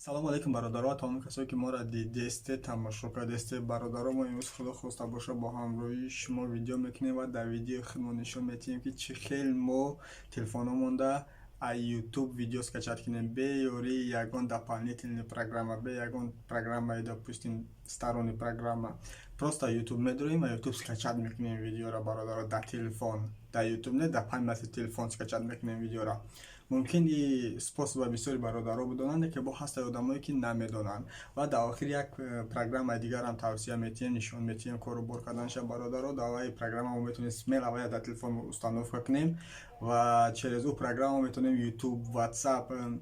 салому алейкум бародаро, тамоми касое ки моро дидесте тамошо кардесте. Бародаро, мо имрӯз худо хоста боша бо ҳамроҳии шумо видео мекунем ва дар видеои худмон нишон медиҳем ки чӣ хел мо телефономонда аз YouTube видео скачат кунем бе ёрии ягон дополнительный программа, бе ягон программаи допустим сторонни программа. Просто YouTube медурем ва YouTube скачат мекунем видеоро бародаро дар телефон. Дар YouTube не, дар памяти телефон скачат мекунем видеоро. мумкин и способа бисёри бародаро бидонанд ки бо ҳаста одамое ки намедонанд ва дар охир як программаи дигарам тавсия метиҳем, нишон метиҳем кору бор карданша бародаро. дар ваи программа мо метавонем смело дар телефон установка кунем ва через ӯ программа метавонем YouTube, WhatsApp,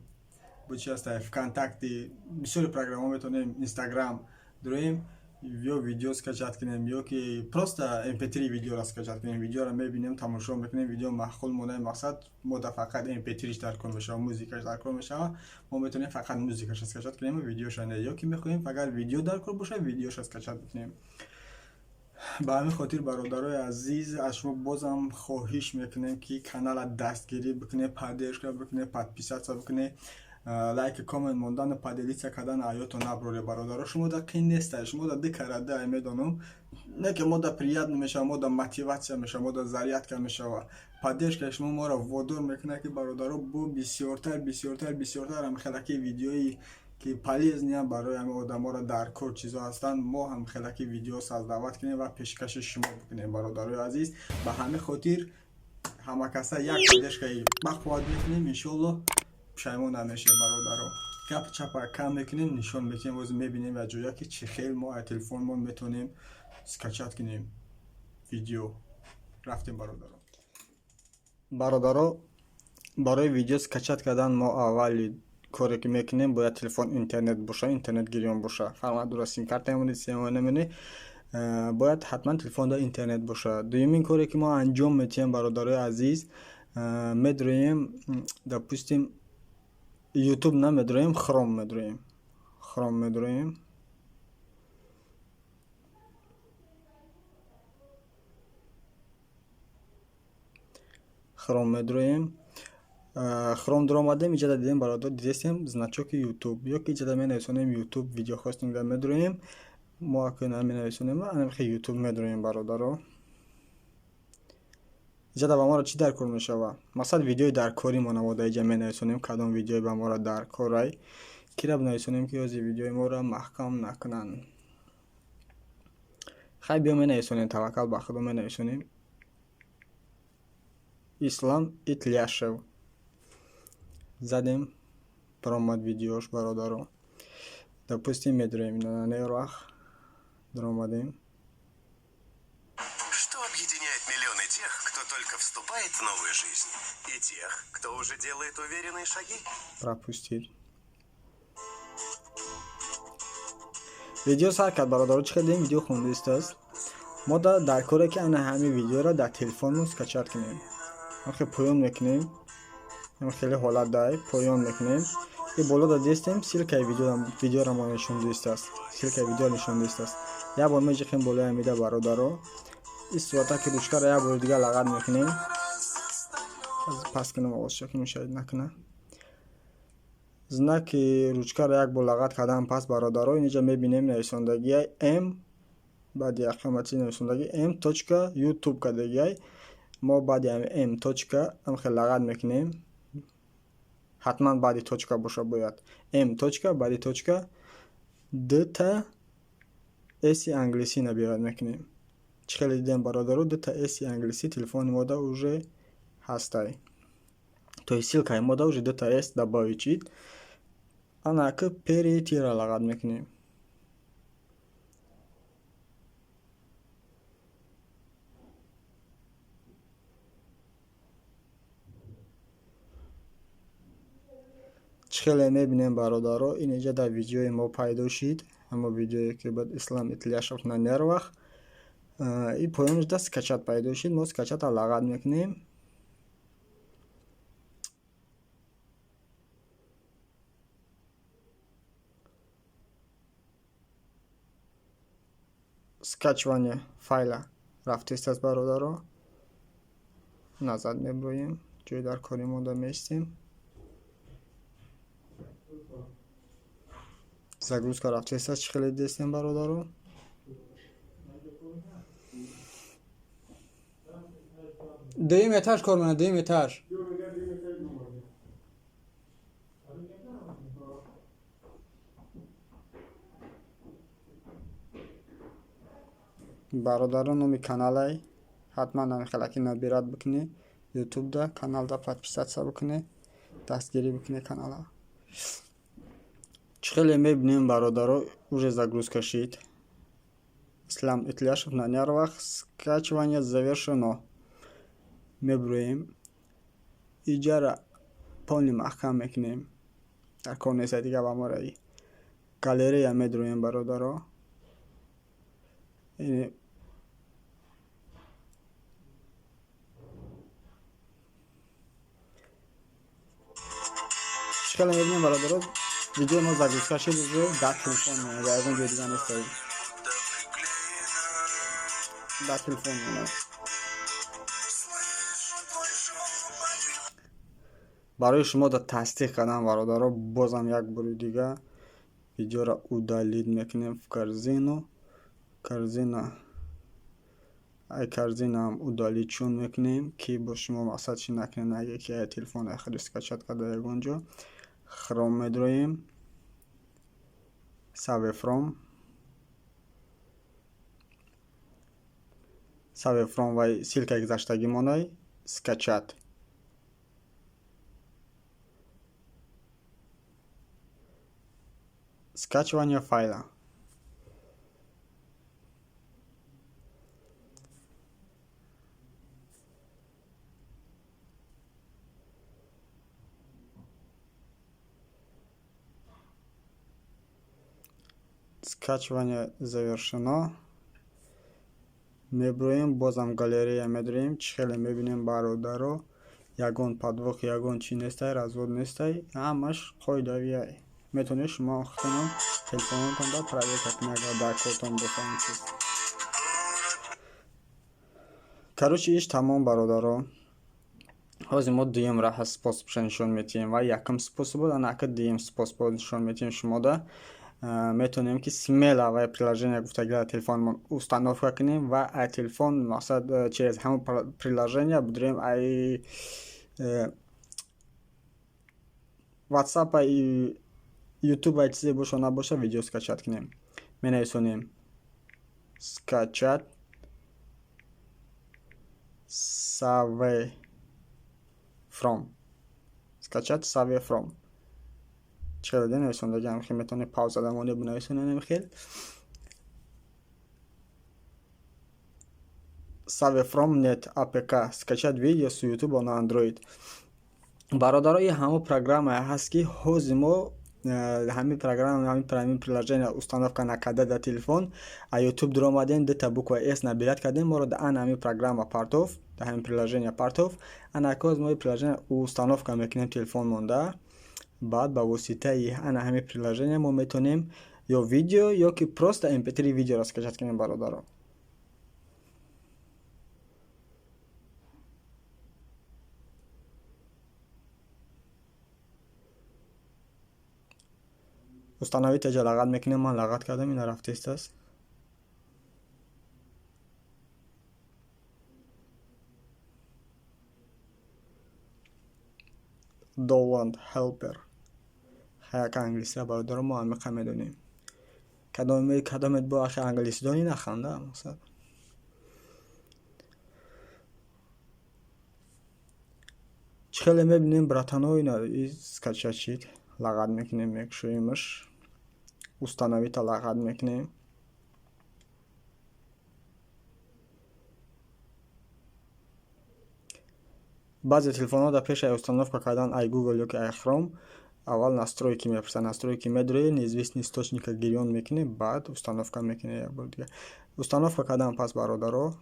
чи аст ВКонтакте, бисёри программа метавонем Instagram дурем ё видео скачат кунем, ё ки просто mp3 видеоро скачат кунем. Видеоро мебинем, тамошо мекунем, видео маъқул монае, мақсад мода фақат mp3 дар кор мешава, музикаш дар кор мешава, мо метавонем фақат музикаша скачат кунем ва видеоша не. ё ки мехоҳем агар видео дар кор боша, видеоша скачат кунем. ба ҳамин хотир бародарои азиз, аз шумо бозам хоҳиш мекунем ки канала дастгирӣ бикунед, поддержка бикунед, подписаться бикунед, лайк, комент мондан, поделиться кардан аёто наброре бародаро. Шумо да қин неста, шумо да дикарада медонам, не ки мода приятно мешава, мода мотивация мешава, мода зарядка мешава. Поддержка шумо моро водор мекуне ки бародаро бо бисёртар ҳамхелаки видеои ки полезния барои ҳамин одаморо дар кор чизо ҳастанд, мо ҳам хелаки видео создават кунем ва пешкаши шумо бикунем бародарои азиз. Ба ҳамин хотир ҳама каса як поддержкаи бақувват мекунем, иншоалло пушаймон намешем бародаро. Гап чапа кам мекунем, нишон метиҳем, оз мебинем ва ҷоя ки чӣ хел мо аз телефонмон метавонем скачат кунем видео. Рафтем бародаро, барои видео скачат кардан мо аввали коре ки мекунем бояд телефон интернет боша, интернет гирён боша. Фармад дура сим карта мемонед, сим намени, бояд ҳатман телефонда интернет боша. Дуюмин коре ки мо анҷом метиҳем бародарои азиз, медроем допустим YouTube намедроем, Chrome медроем. Chrome медроем. Chrome медроем. Chrome дромадем, иҷада дидем бародаро, дидестем значоки YouTube. Ё ки иҷада менависонем YouTube видео хостинга медроем. Мо аки наменависонем, анамхи YouTube медроем бародаро. иҷада ба моро чӣ дар кор мешава? Мақсад видеои дар кори мо навода иҷа менависонем, кадом видеои ба моро дар корай. Кира бинависонем ки ёзи видеои моро маҳкам накунанд. Хай биё менависонем, таваккал ба худо менависонем. Ислам Итляшев. Задем промад видеош бародаро. Допустим медроем на нейрах. Дромадем. Тех, кто только вступает в новую жизнь, и тех, кто уже делает уверенные шаги. Пропустить. Видео саркат бародаро, чӣ кардем видео хундистааст. Мо дар коре ки ана ҳамин видеоро дар телефонмон скачат кунем. Вақте поён мекунем, хеле ҳолат дай, поён мекунем. И боло дадестем ссилкаи видеоро мо нишон дистааст. Ссилкаи видео нишон дистааст. Я бор меҷиқем болои ҳамида бародаро. इस सूरत की रुचका या बोर्डिगा लगा देखने पास के नमोश की मुशाहिद नकना знак ручкаро як бор лагат кардам пас бародаро. инҷа мебинем нависондагиай m баъди ақамати нависондаги m.youtube кардагиай мо баъди m. амхе лагат мекунем. ҳатман баъди точка боша бояд m. баъди точка d та s англиси набирад мекунем. Чхели дидем бародаро, дата эси англиси телефони мода уже ҳастай. То есть ссилкаи мода уже дата эс добавичид. Анака перетира лагат мекунем. Чхеле мебинем бародаро, ин иҷа дар видеои мо пайдо шид. Ҳама видеое ки бад Ислам Итляшев на нервах. И поёнаш да скачат пайдо шид, мо скачата лагат мекунем. Скачивание файла рафтест бародаро. Назад меброем, ҷои дар кори мо да меистем. загрузка рафтааст. Чӣ хеле дестем бародаро? дуюм этаж кор мекунад, дуюм этаж. бародаро номи каналай ҳатман намехелаки набират бикунӣ ютубда каналда подписатсия бикунӣ дастгирӣ бикунӣ канала. Чӣ хеле мебинем бародаро уже загрузка шид. Ислам Итляшев на нервах. Скачивание завершено. Меброем. Иҷара полни маҳкам мекунем. Дар кор неста дига ба мо раи. Галерея медроем бародаро. Чӣ хеле мебинем бародаро видео мо загрузка шид уже дар телефон меояд. Аз он ҷой дига нестаем. Дар телефон меояд. барои шумо да тасдиқ кардам бародаро бозам як бори дига видеоро удалид мекунем в корзина ҳам удалид чун мекунем ки бо шумо мақсад чӣ накунем наге ки телефон ахир скачат карда ягонҷо. хром медроем савефром вай силкаи гузаштагӣ монай скачат. Скачивание файла. Скачивание завершено. Меброем бозам галерея медроем. Чӣ хеле мебинем бародаро ягон подвох ягон чӣ нестай развод нестай ҳамаш қоидавияй. метавонед шумо худтон телефонтонда проверка кунед агар дар кортон боша чиз. Короче иш тамом бародаро. ҳозир мо дуюм раҳ способша нишон метиҳем ва якум способ анака дуюм способ нишон метиҳем шумода. Метавонем ки смело ва приложение гуфтагиро телефонмон установка кунем ва ай телефон мақсад через ҳамон приложение бидурем ай WhatsApp ай YouTube ай чизе боша набоша видео скачат кунем. Менависонем скачат Savefrom. Чхел денависондагӣ ҳамхел метавонед пауза дамоне бинависонед ҳамхел. Savefrom.net APK скачат видео с YouTube на Android. бародаро ин ҳамо программа ҳаст ки ҳозир мо ҳамин программа ҳамин приложение установка накарда дар телефон а YouTube дуромадем дета буква S набират кардем моро да ҳамин программа партов да ҳамин приложение партов анакоз мо приложение установка мекунем телефон монда. баъд ба воситаи ҳамин приложение мо метавонем ё видео ё ки просто mp3 видеоро скачат кунем бародаро. установите ҷа лағат мекунем. ман лағат кардам ина рафтааст. Download helper ҳаяк англиси бародаро мо амиқа медонем. кадомет бо ахи англиси дони наханда мақсад. чӣ хеле мебинем братано ина скачат шид. лағат мекунем мекушоимаш. установита лағат мекунем. баъзе телефонҳода пеши установка кардан ай Google ё ки ай Chrome аввал настройки мепурса. настройки медрои неизвестни источника гирён мекунем баъд установка мекунем як бор дига. установка кардан пас бародаро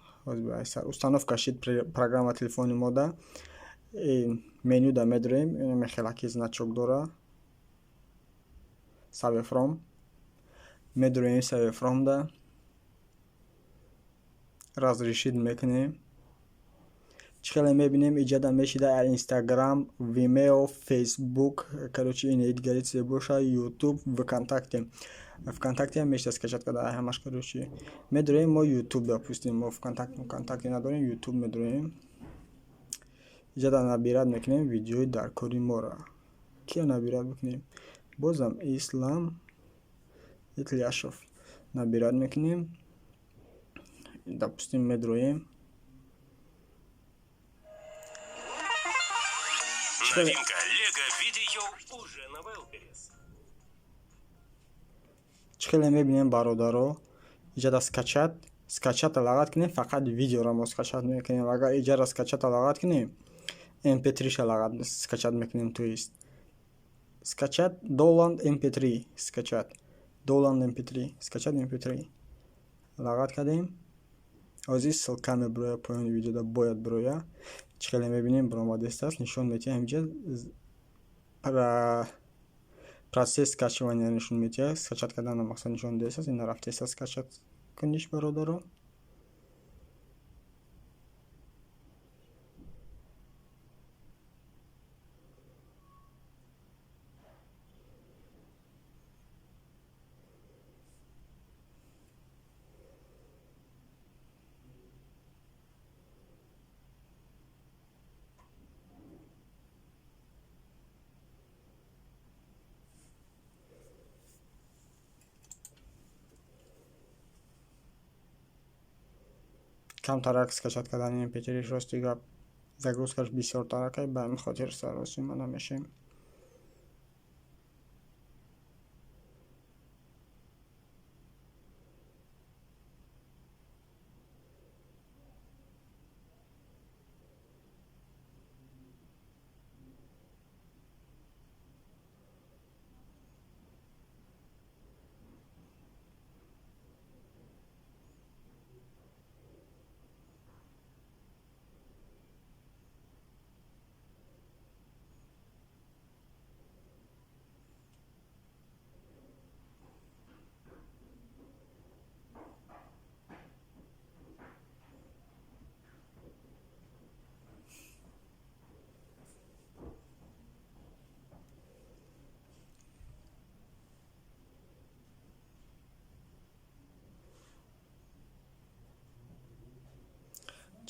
установка шид программа телефони мода менюда медроем мехелаки значок дора Savefrom медроем Savefromда разрешит мекунем. چخیلی میبینیم ایجاد میشه در اینستاگرام، ویمیو، فیسبوک، короче این ایدگاری چیز باشه، یوتیوب و ВКонтакте هم میشه скачать کرده همش. короче میدونیم ما یوتیوب داپوستیم، ما ВКонтакте نداریم، یوتیوب میدونیم. ایجاد نبیرد میکنیم ویدیوی در کاری ما را که نبیرد بکنیم. بازم اسلام اتلیاشوف نبیرد میکنیم، داپوستیم میدرویم. Новинка Lego Video уже на Wildberries. چخیلی میبینیم برادرها ایجاد скачать لغت کنیم، فقط ویدیو را ما скачать میکنیم. اگر ایجاد скачать لغت کنیم mp3 ش لغت скачать میکنیم. تو است скачать Download mp3 скачать Download mp3 скачать mp3 لغت کردیم. ازی ссылка میبروه پایین ویدیو دا باید بروه. چخیلی میبینیم برآمده است، نشون میده همینجا процесс скачивания نشون میده. скачать کردن مقصد نشون ده است. این رفته است скачать کنیش برادرو. کم ترک скачать کردن این mp3 راست دیگه загрузкаш بسیار ترکه به همین خاطر سرراسی ما نمیشیم.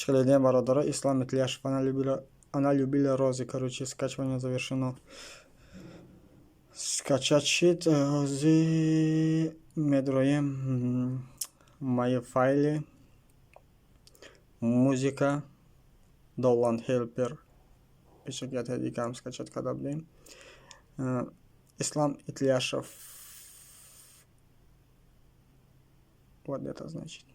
Чхеледия бародара Ислам Итляшев, она любила розы. Короче, скачивание завершено. Скачать щит. Медроем мои файлы. Музыка. Download helper. Пишет я дикам скачать когда будем. Ислам Итляшев. Вот это значит.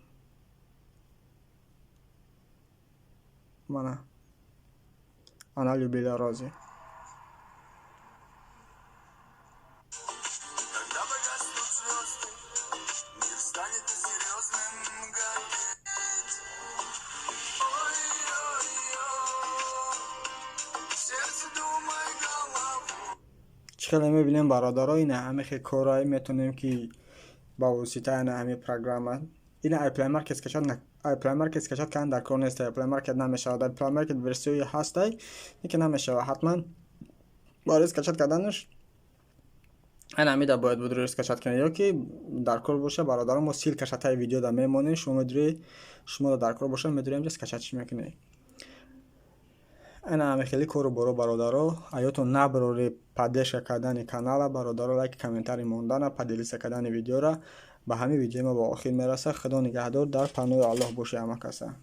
Mana. Она любила розы. Когда погаснут звезды, мир станет несерьезным гореть. Ой-ой-ой, сердце думай голову. چخیلی میبینیم برادرها این همه خیلی کارهایی میتونیم که با واسطه این همه پروگرام این اپلای مارکت скачать کردن در کار نیست. اپلای مارکت نمیشه. اپلای مارکت ورسیوی هسته که نمیشه. حتما برای скачать کردنش این همیده باید بود روی скачать کنید یا که در کار باشه. برادرها ما سیل کشت های ویدیو در میمونه. شما در کار باشه میدونیم اینجا скачать میکنید. این همه خیلی کارو برو برادرها. ایاتون نبروری پادش کردن کانال برادرها، لایک کامنتاری موندن، پادلیس کردن ویدیو را. به همین ویدیو ما با آخر میرسه. خدا نگهدار. در پناه الله باشه همه کسا.